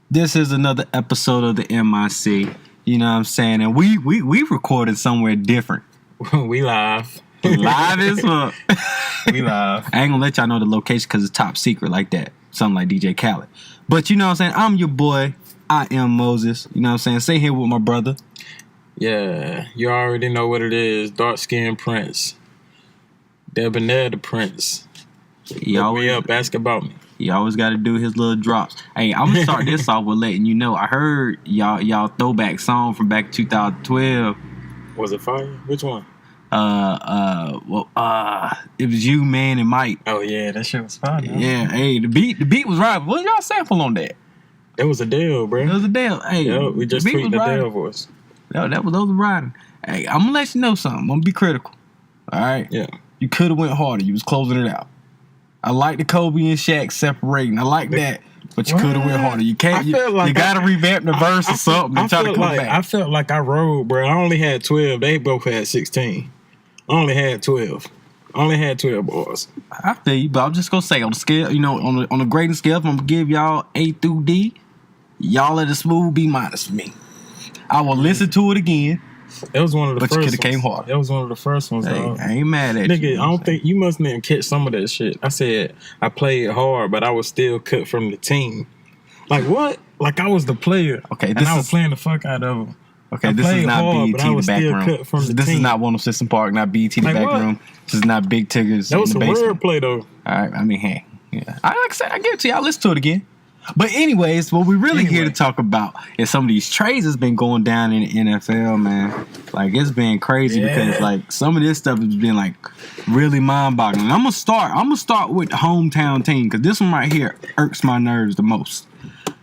This is another episode of the MIC. You know what I'm saying? And we recorded somewhere different. We live. Live as fuck. We live. I ain't gonna let y'all know the location because it's top secret like that. Something like DJ Khaled. But you know what I'm saying? I'm your boy. I am Moses. You know what I'm saying? Stay here with my brother. Yeah, you already know what it is. Dark skinned Prince. Debonair the Prince. Look me up, ask about me. He always got to do his little drops. Hey, I'm gonna start this off with letting you know. I heard y'all throwback song from back 2012. Was it fire? Which one? It was you, man, and Mike. Oh yeah, that shit was fire. Yeah, hey, the beat was right. What y'all sample on that? It was Adele, bro. It was Adele. Hey, yo, we just tweaked the Adele voice. No, those was riding. Hey, I'm gonna let you know something. I'm gonna be critical. All right. Yeah. You could have went harder. You was closing it out. I like the Kobe and Shaq separating. I like that. But you could have went harder. You can't. You gotta revamp the verse or something and try to come back. I felt like I rode, bro. I only had 12. They both had 16. I only had 12. I only had 12 bars. I feel you, but I'm just gonna say on the scale, you know, on the grading scale, I'm gonna give y'all A through D. Y'all at a smooth B minus for me. I will listen to it again. It was one of the first ones. But you could have came hard. It was one of the first ones. Hey, I ain't mad at you. Nigga, you. I don't think you must didn't catch some of that shit. I said I played hard, but I was still cut from the team. Like what? Like I was the player. Okay, and I was playing the fuck out of them. Okay, this is not hard, BET the back room. This is not 106 Park, not BET the back room. This is not Big Tiggers. That was some wordplay though. All right, I mean, hey, yeah. Like I said, I give it to you. I'll listen to it again. But anyways, what we really here to talk about is some of these trades that's been going down in the NFL, man. Like it's been crazy because like some of this stuff has been like really mind-boggling. I'm gonna start with the hometown team because this one right here irks my nerves the most.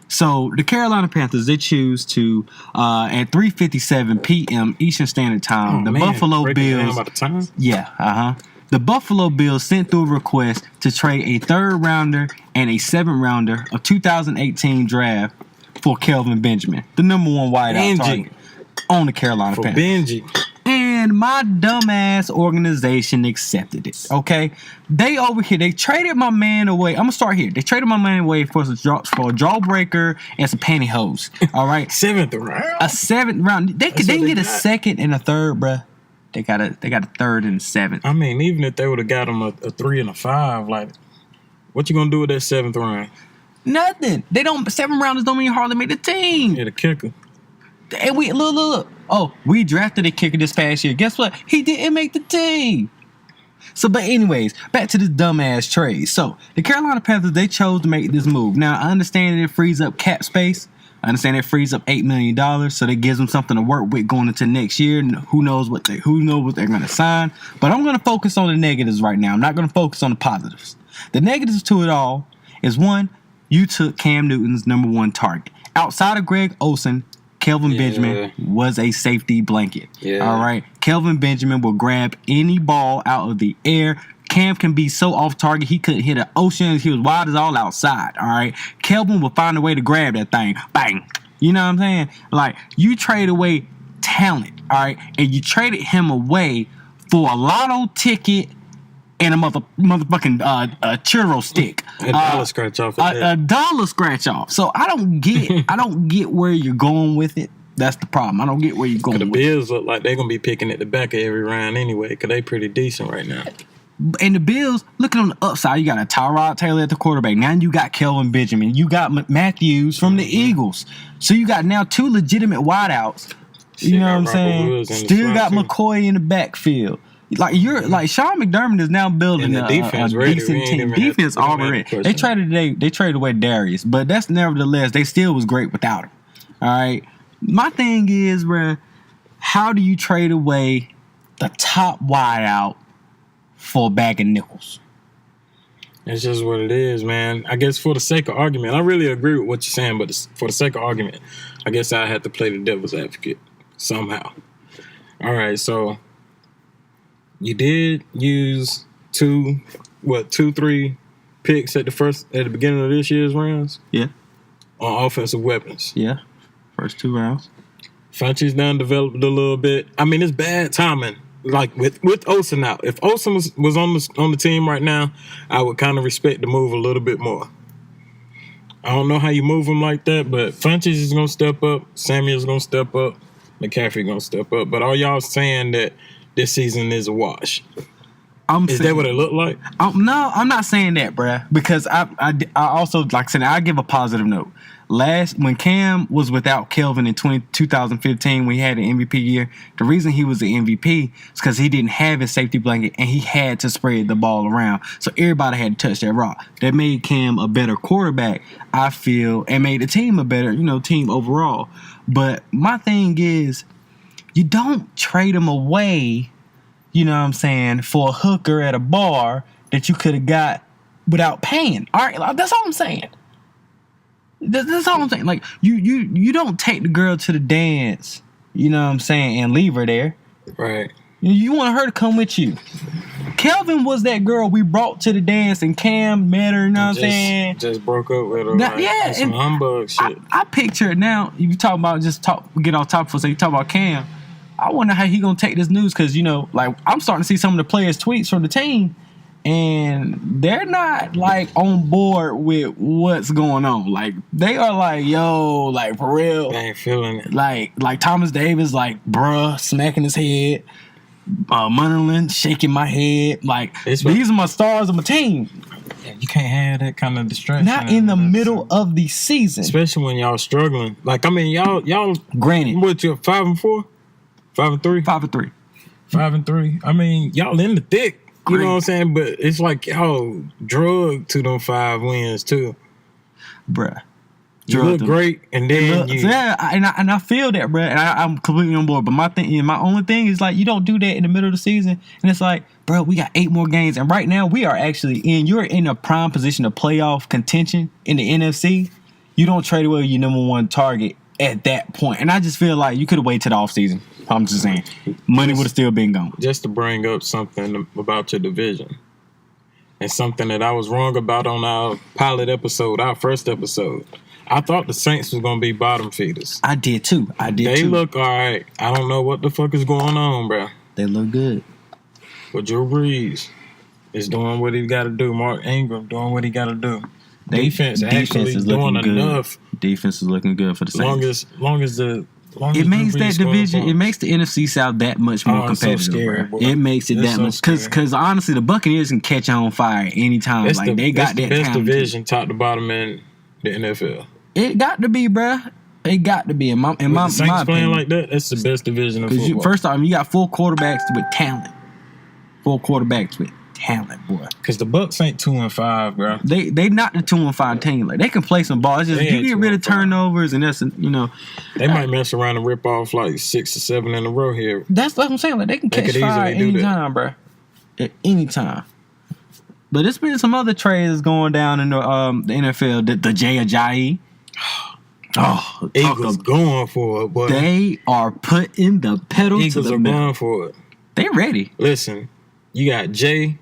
So the Carolina Panthers, they choose to at 3:57 p.m. Eastern Standard Time. Buffalo Bills. Yeah, The Buffalo Bills sent through a request to trade a third rounder and a seventh rounder of 2018 draft for Kelvin Benjamin, the number one wideout target on the Carolina Panthers. Benji. And my dumbass organization accepted it. Okay, they over here they traded my man away. I'm gonna start here. They traded my man away for a jawbreaker and some pantyhose. All right, seventh round. A seventh round. They get a second and a third, bruh. They got a third and a seventh. I mean, even if they would have got him a 3 and a 5, like, what you gonna do with that seventh round? Nothing. They don't. 7 rounders don't mean hardly make the team. Yeah, the kicker. And we look. Oh, we drafted a kicker this past year. Guess what? He didn't make the team. So, but anyways, back to this dumbass trade. So, the Carolina Panthers, they chose to make this move. Now, I understand that it frees up cap space. I understand it frees up $8 million, so that gives them something to work with going into next year. Who knows what they're going to sign? But I'm going to focus on the negatives right now. I'm not going to focus on the positives. The negatives to it all is one, you took Cam Newton's number one target. Outside of Greg Olsen, Kelvin Benjamin was a safety blanket. Yeah. All right, Kelvin Benjamin will grab any ball out of the air. Cam can be so off target, he couldn't hit an ocean. He was wide as all outside, all right? Kelvin will find a way to grab that thing. Bang. You know what I'm saying? Like, you trade away talent, all right? And you traded him away for a lotto ticket and a motherfucking churro stick. A dollar scratch off. A dollar scratch off. So I don't get where you're going with it. That's the problem. I don't get where you're going with it. The Bills look like they're going to be picking at the back of every round anyway because they pretty decent right now. And the Bills, looking on the upside, you got a Tyrod Taylor at the quarterback. Now you got Kelvin Benjamin. You got Matthews from the Eagles. So you got now 2 legitimate wideouts. You know what I'm saying? Still got McCoy in the backfield. Like Sean McDermott is now building a decent team. Defense already. They traded away Darius, but that's nevertheless they still was great without him. All right. My thing is, bruh, how do you trade away the top wideout for a bag of nickels? It's just what it is, man. I guess for the sake of argument, I really agree with what you're saying, but for the sake of argument, I guess I had to play the devil's advocate somehow. All right, so you did use 3 picks at the beginning of this year's rounds? Yeah. On offensive weapons. Yeah. First 2 rounds. Fauci's done developed a little bit. I mean, it's bad timing. Like with Olsen out. If Olsen was on the team right now, I would kind of respect the move a little bit more. I don't know how you move him like that, but Funches is gonna step up. Samuel's gonna step up. McCaffrey gonna step up. But are y'all saying that this season is a wash? Is that what it looked like? No, I'm not saying that, bruh. Because I also, like I said, I give a positive note. When Cam was without Kelvin in 2015, when he had an MVP year, the reason he was the MVP is because he didn't have his safety blanket and he had to spread the ball around. So everybody had to touch that rock. That made Cam a better quarterback, I feel, and made the team a better, team overall. But my thing is, you don't trade him away, you know what I'm saying, for a hooker at a bar that you could have got without paying. All right, that's all I'm saying. That's all I'm saying. Like, you don't take the girl to the dance, you know what I'm saying, and leave her there. Right. You want her to come with you. Kelvin was that girl we brought to the dance, and Cam met her, you know what I'm saying? Just broke up with her. Now, yeah. Some humbug shit. I picture it now. If you talk about get off topic for a second, you talk about Cam. I wonder how he gonna take this news because, like, I'm starting to see some of the players' tweets from the team, and they're not, like, on board with what's going on. Like, they are like, yo, like, for real. They ain't feeling it. Like Thomas Davis, like, bruh, smacking his head. Munderland shaking my head. Like, these are my stars of my team. Yeah, you can't have that kind of distraction. Not in the middle of the season. Especially when y'all struggling. Like, I mean, y'all. Granted. What, you're 5-4? 5-3? 5-3. 5-3. I mean, y'all in the thick. You know what I'm saying? But it's like y'all drug to them 5 wins too. Bruh. You look great, and then and I feel that, bruh, and I'm completely on board. But my only thing is, like, you don't do that in the middle of the season, and it's like, bro, we got 8 more games, and right now we are actually you're in a prime position of playoff contention in the NFC. You don't trade away your number 1 target at that point, and I just feel like you could have waited to the offseason. I'm just saying, money would have still been gone. Just to bring up something about your division, and something that I was wrong about on our pilot episode, our first episode. I thought the Saints was going to be bottom feeders. I did too. They look all right. I don't know what the fuck is going on, bro. They look good. But Drew Brees is doing what he got to do. Mark Ingram doing what he got to do. Defense actually is doing enough. Defense is looking good for the Saints. It makes that division. It makes the NFC South that much more competitive. So scary, it makes it that much because honestly, the Buccaneers can catch on fire anytime. That's they got that best talent. Division, top to bottom in the NFL. It got to be, bruh. It got to be. In my Saints playing opinion, like that, that's the best division of football. First off, you got 4 quarterbacks with talent. 4 quarterbacks with talent, boy. Because the Bucs ain't 2-5, bro. They not the 2-5 team. Like, they can play some ball. It's just you get rid of turnovers, and that's They might mess around and rip off like 6 or 7 in a row here. That's what I'm saying. Like, they can catch fire anytime, bro. At any time. But there's been some other trades going down in the NFL. The Jay Ajayi. Eagles going for it, boy. They are putting the pedal Eagles to the are metal. going for it. They ready. Listen, you got Jay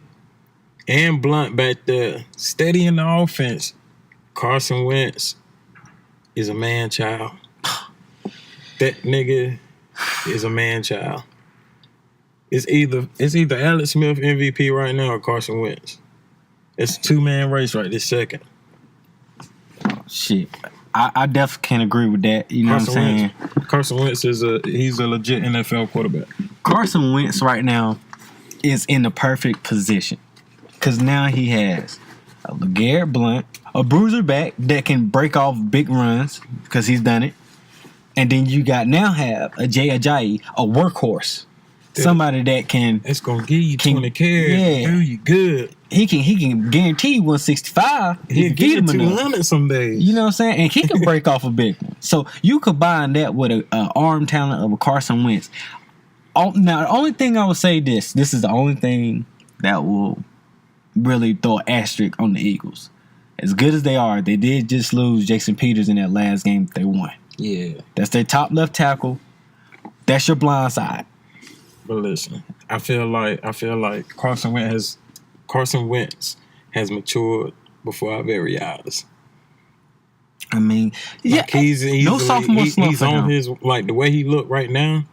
and Blunt back there, steady in the offense. Carson Wentz is a man-child. That nigga is a man-child. It's either Alex Smith MVP right now or Carson Wentz. It's a 2-man race right this second. Shit. I definitely can agree with that. You know what I'm saying? Carson Wentz he's a legit NFL quarterback. Carson Wentz right now is in the perfect position because now he has a LeGarrette Blount, a bruiser back that can break off big runs because he's done it, and then you have a Jay Ajayi, a workhorse, somebody that can. It's gonna give you 20 carries. Yeah, do you good. He can guarantee 165. He'll get you 200 some days. You know what I'm saying? And he can break off a big one. So you combine that with an arm talent of a Carson Wentz. Now, the only thing I would say this is the only thing that will really throw an asterisk on the Eagles. As good as they are, they did just lose Jason Peters in that last game that they won. Yeah. That's their top left tackle. That's your blind side. But listen, I feel like Carson Wentz has matured before our very eyes. I mean, yeah, he's no sophomore slump. He's on his, like, the way he look right now.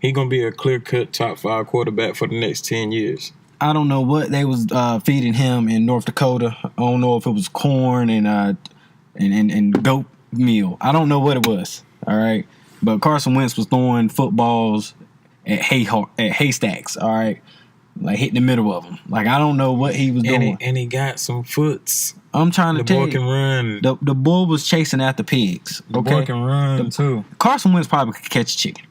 He gonna be a clear-cut top 5 quarterback for the next 10 years. I don't know what they was feeding him in North Dakota. I don't know if it was corn and and goat meal. I don't know what it was. All right, but Carson Wentz was throwing footballs at haystacks. All right, like hitting the middle of them. Like I don't know what he was doing. And he got some foots. I'm trying to tell you, the boy can run. The bull was chasing after pigs. The boy can run too. Carson Wentz probably could catch a chicken.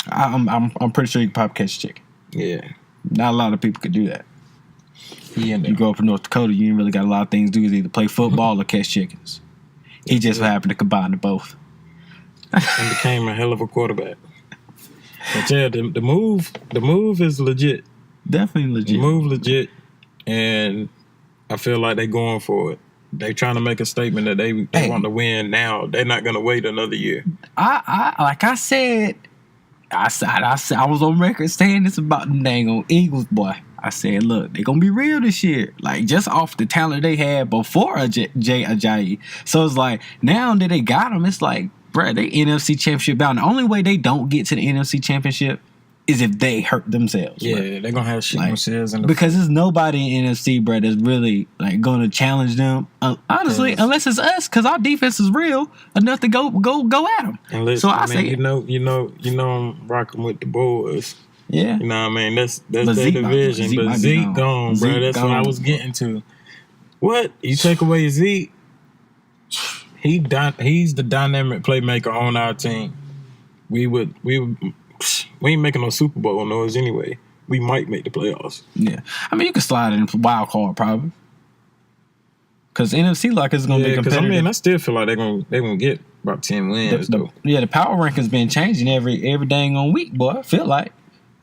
I'm pretty sure he could probably catch a chicken. Yeah, not a lot of people could do that. Yeah, you go up in North Dakota, you ain't really got a lot of things to do. Is either play football or catch chickens. He just happened to combine the both. And became a hell of a quarterback. But yeah, the move is legit. Definitely legit. The move legit, and I feel like they going for it. They trying to make a statement that they want to win now. They're not gonna wait another year. I was on record saying this about the dang on Eagles, boy. I said, look, they're gonna be real this year. Like just off the talent they had before Jay Ajayi. So it's like now that they got him, it's like, bruh, they NFC Championship bound. The only way they don't get to the NFC Championship is if they hurt themselves. Yeah, bruh. they're gonna have shit themselves because there's nobody in NFC, bruh, that's really like gonna challenge them. Honestly, unless it's us, because our defense is real enough to go at them. So I say, you know, I'm rocking with the boys. Yeah, you know what I mean. That's their division, but Zeke gone, bro. That's what I was getting to. What you take away Zeke? He's the dynamic playmaker on our team. We ain't making no Super Bowl noise anyway. We might make the playoffs. Yeah, I mean you can slide in wild card probably. Because NFC like is going to be competitive. Because I still feel like they're gonna get about 10 wins though. The power ranking's been changing every dang on week, boy. I feel like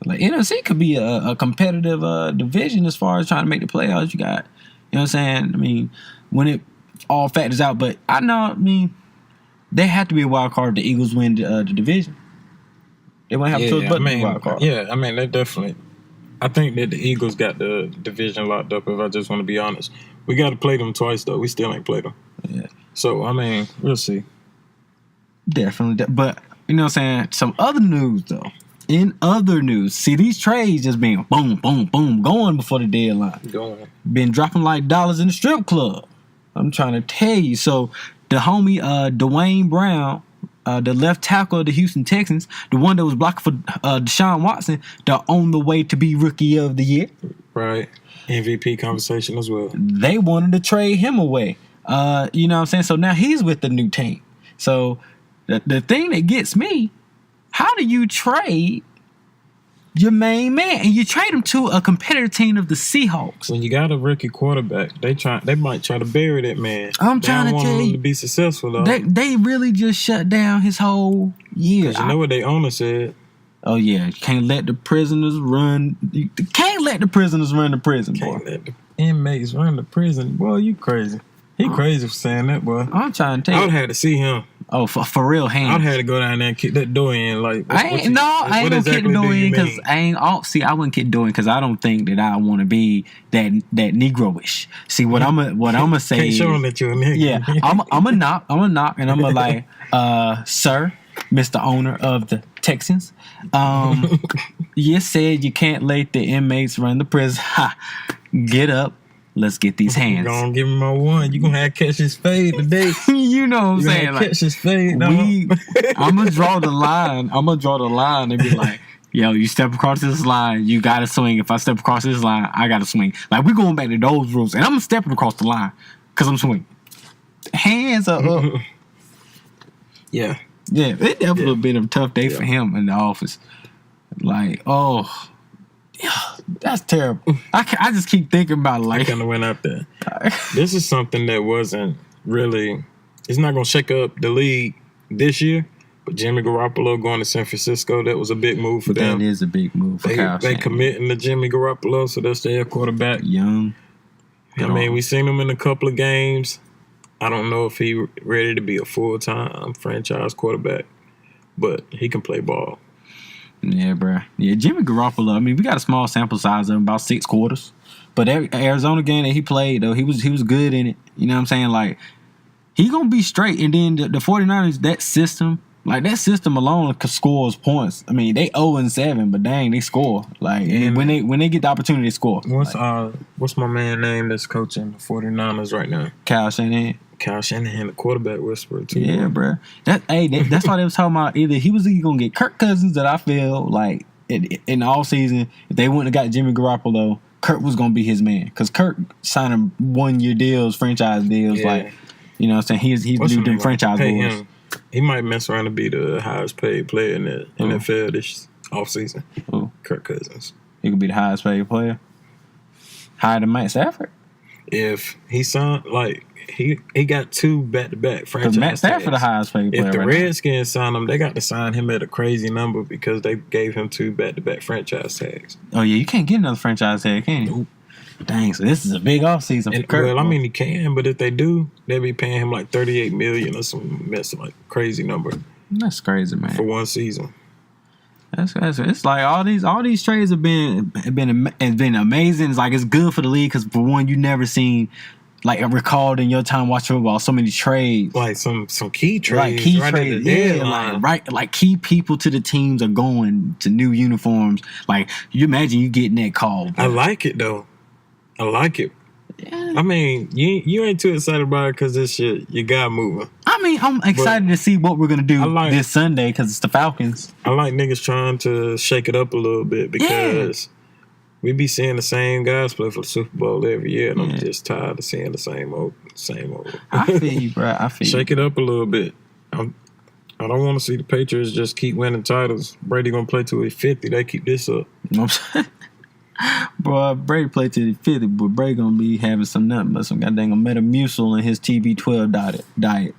NFC could be a competitive division as far as trying to make the playoffs. You got, you know what I'm saying? I mean, when it all factors out, but I know, I mean, they have to be a wild card if the Eagles win the division. They won't have a choice but to be a wild card. Yeah, I mean, they definitely. I think that the Eagles got the division locked up, if I just want to be honest. We got to play them twice, though. We still ain't played them. Yeah. So, I mean, we'll see. Definitely. But, you know what I'm saying? Some other news, though. In other news, see these trades just being boom, boom, boom, going before the deadline. Going. Been dropping like dollars in the strip club. I'm trying to tell you. So the homie Dwayne Brown, the left tackle of the Houston Texans, the one that was blocking for Deshaun Watson, they're on the way to be Rookie of the Year. Right. MVP conversation as well. They wanted to trade him away. You know what I'm saying? So now he's with the new team. So the thing that gets me, how do you trade your main man and you trade him to a competitor team of the Seahawks? When you got a rookie quarterback, they might try to bury that man. I'm trying to tell you, to be successful though. They really just shut down his whole year. You know what their owner said? Oh yeah, you can't let the prisoners run. You can't let the prisoners run the prison, boy. Can't let the inmates run the prison, boy. You crazy? He crazy for saying that, boy. I'm trying to tell you. I would have to see him. Oh, for real, hands. I'd have to go down there and kick that door in. Like, I ain't gonna kick the door in because I wouldn't kick the door in because I don't think that I want to be that Negro-ish. See what I'm gonna say. Can't show him that you're a nigga. Yeah, I'm gonna knock, and I'm gonna like, sir, Mr. Owner of the Texans, you said you can't let the inmates run the prison. Ha, get up. Let's get these hands. Gonna give him my one. You gonna have to catch his fade today. You know what I'm saying? Like, catch his fade. I'm gonna draw the line. And be like, yo, you step across this line, you gotta swing. If I step across this line, I gotta swing. Like we're going back to those rules, and I'm stepping across the line because I'm swinging. Hands are up. Yeah. Yeah, it definitely would have been a tough day for him in the office. Like, oh. Yeah, that's terrible. I just keep thinking about it. Like, I kind of went out there. This is something that wasn't really. It's not gonna shake up the league this year. But Jimmy Garoppolo going to San Francisco, that was a big move for them. That is a big move for Kyle They committing to Jimmy Garoppolo, so that's their quarterback. Young. I mean, we seen him in a couple of games. I don't know if he ready to be a full-time franchise quarterback, but he can play ball. Yeah, bro. Yeah, Jimmy Garoppolo. I mean, we got a small sample size of him, about 6 quarters. But every Arizona game that he played, though, he was good in it. You know what I'm saying? Like, he gonna be straight. And then the 49ers, that system alone scores points. I mean, they 0-7, but dang, they score. Like, and when they get the opportunity, they score. What's my man name that's coaching the 49ers right now? Kyle Shanahan. Kyle Shanahan, the quarterback whisperer too. Yeah, bro. That's why they was talking about either he was gonna get Kirk Cousins. That I feel like in the off season, if they wouldn't have got Jimmy Garoppolo, Kirk was gonna be his man because Kirk signing 1 year deals, franchise deals, like you know what I'm saying. He's doing them franchise deals. He might mess around and be the highest paid player in the NFL this offseason. Kirk Cousins. He could be the highest paid player. Higher than Matt Stafford. If he signed, like, he got 2 back-to-back franchise Because Matt Stafford the highest paid player. If the right Redskins signed him, they got to sign him at a crazy number because they gave him 2 back-to-back franchise tags. Oh, yeah, you can't get another franchise tag, can you? Nope. Dang, so this is a big offseason for Kirk. Well, I mean, he can, but if they do, they'll be paying him like $38 million or some like crazy number. That's crazy, man. For 1 season. That's it's like all these trades have been amazing. It's like it's good for the league because for one, you never seen like recalled in your time watching football so many trades, like some key trades, like key trades, like key people to the teams are going to new uniforms. Like you imagine you getting that call. I like it though. I like it. Yeah. I mean, you ain't too excited about it because this shit you got moving. I mean, I'm excited to see what we're gonna do this Sunday because it's the Falcons. I like niggas trying to shake it up a little bit because we be seeing the same guys play for the Super Bowl every year, and I'm just tired of seeing the same old. I feel you, bro. I feel shake it up a little bit. I don't want to see the Patriots just keep winning titles. Brady gonna play till he's 50. They keep this up. You know what I'm saying? Bro, Brady played till he's 50, but Brady gonna be having some goddamn Metamucil in his TB12 diet.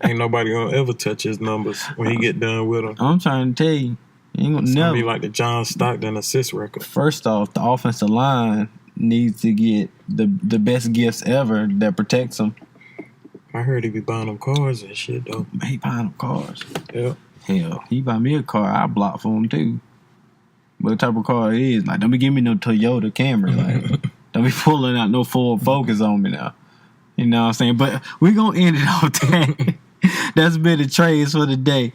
Ain't nobody gonna ever touch his numbers when he get done with them. I'm trying to tell you, it's gonna be like the John Stockton assist record. First off, the offensive line needs to get the best gifts ever that protects them. I heard he be buying them cars and shit though. He buying them cars. Yeah. Hell, he buy me a car, I block for him too. What type of car it is? Like, don't be giving me no Toyota Camry. Like, don't be pulling out no Ford Focus on me now. You know what I'm saying? But we're going to end it off there. That's been the trades for the day.